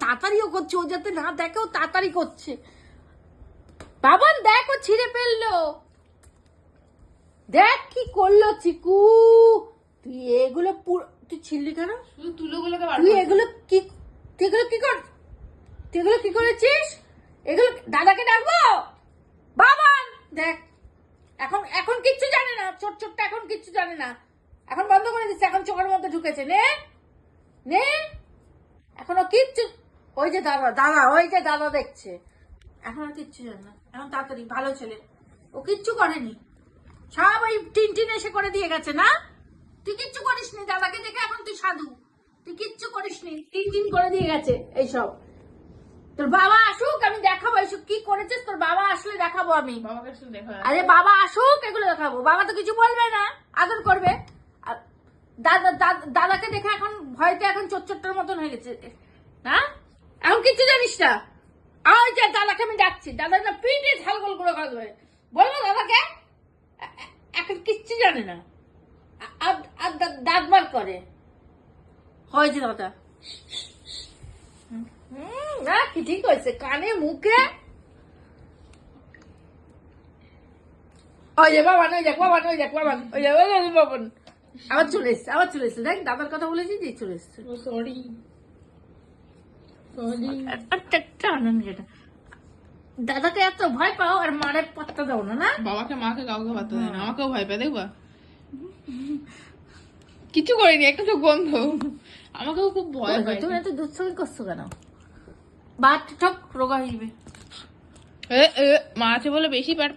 তাড়াতাড়িও করছে, ও যাতে না দেখেও তাড়াতাড়ি করছে। বাবান দেখো ছিঁড়ে ফেললো, দেখ কি করলো চিকু। তুই এগুলো তুই ছিঁড়লি কেন? তুই এগুলো কি, তুই এগুলো কি কর, তুই এগুলো কি করেছিস? এগুলো দাদাকে ডাকবো? বাবান দেখ, এখন এখন কিচ্ছু জানে না, ছোট ছোট্ট এখন কিচ্ছু জানে না, এখন বন্ধ করে দিচ্ছে, এখন চোখের মধ্যে ঢুকেছে। নে নে, এখনো কিচ্ছু, ওই যে দাদা, দাদা ওই যে দাদা দেখছে, এখন আর কিচ্ছু জানে না, এখন তাড়াতাড়ি ভালো ছেলে, ও কিচ্ছু করেনি, সব ওই টিনটিন এসে করে দিয়ে গেছে না। তুই কিচ্ছু করিসনি, দাদাকে দেখে এখন তুই সাধু, তুই কিচ্ছু করিসনি, টিনটিন করে দিয়ে গেছে এইসব। তোর বাবা আসুক, আমি দেখাবো এইসব কি করেছিস, তোর বাবা আসলে দেখাবো আমি। আরে বাবা আসুক, এগুলো দেখাবো। বাবা তো কিছু বলবে না, আদর করবে। আর দাদাকে দেখে এখন ভয়তে এখন চোট্টর মতন হয়ে গেছে না, এখন কিচ্ছু জানিস না। ওই যে দাদাকে আমি ডাকছি, দাদা না পিঠে ঝালগোল করে কথা ধরে বলবো দাদাকে, এখন কিচ্ছু জানে না, আর দাঁত বার করে। হয়েছে দাদা, না কি ঠিক হয়েছে, কানে মুখে। ওই যে বাবা, ওই দেখ বাবা, ওই দেখ বাবা, ওই যে বাবা আবার চলে এসছে, আবার চলে এসছে। দেখ দাদার কথা বলেছি যে চলে এসছে। সরি একটা আনন্দ, যেটা দাদাকে এত ভয় পাও আর মারে পাত্তা দাও না। না বাবাকে মাকে কাউকে পাত্তা দেয় না, আমাকেও ভয় পায় দেখবা। কিছু করিনি, একটা চোখ বন্ধ, আমাকেও খুব ভয় পায়। তুমি এত দুঃসঙ্গী করছো কেন? বাট ঠক রোগা হইবে। মা আছে বলে বেশি পার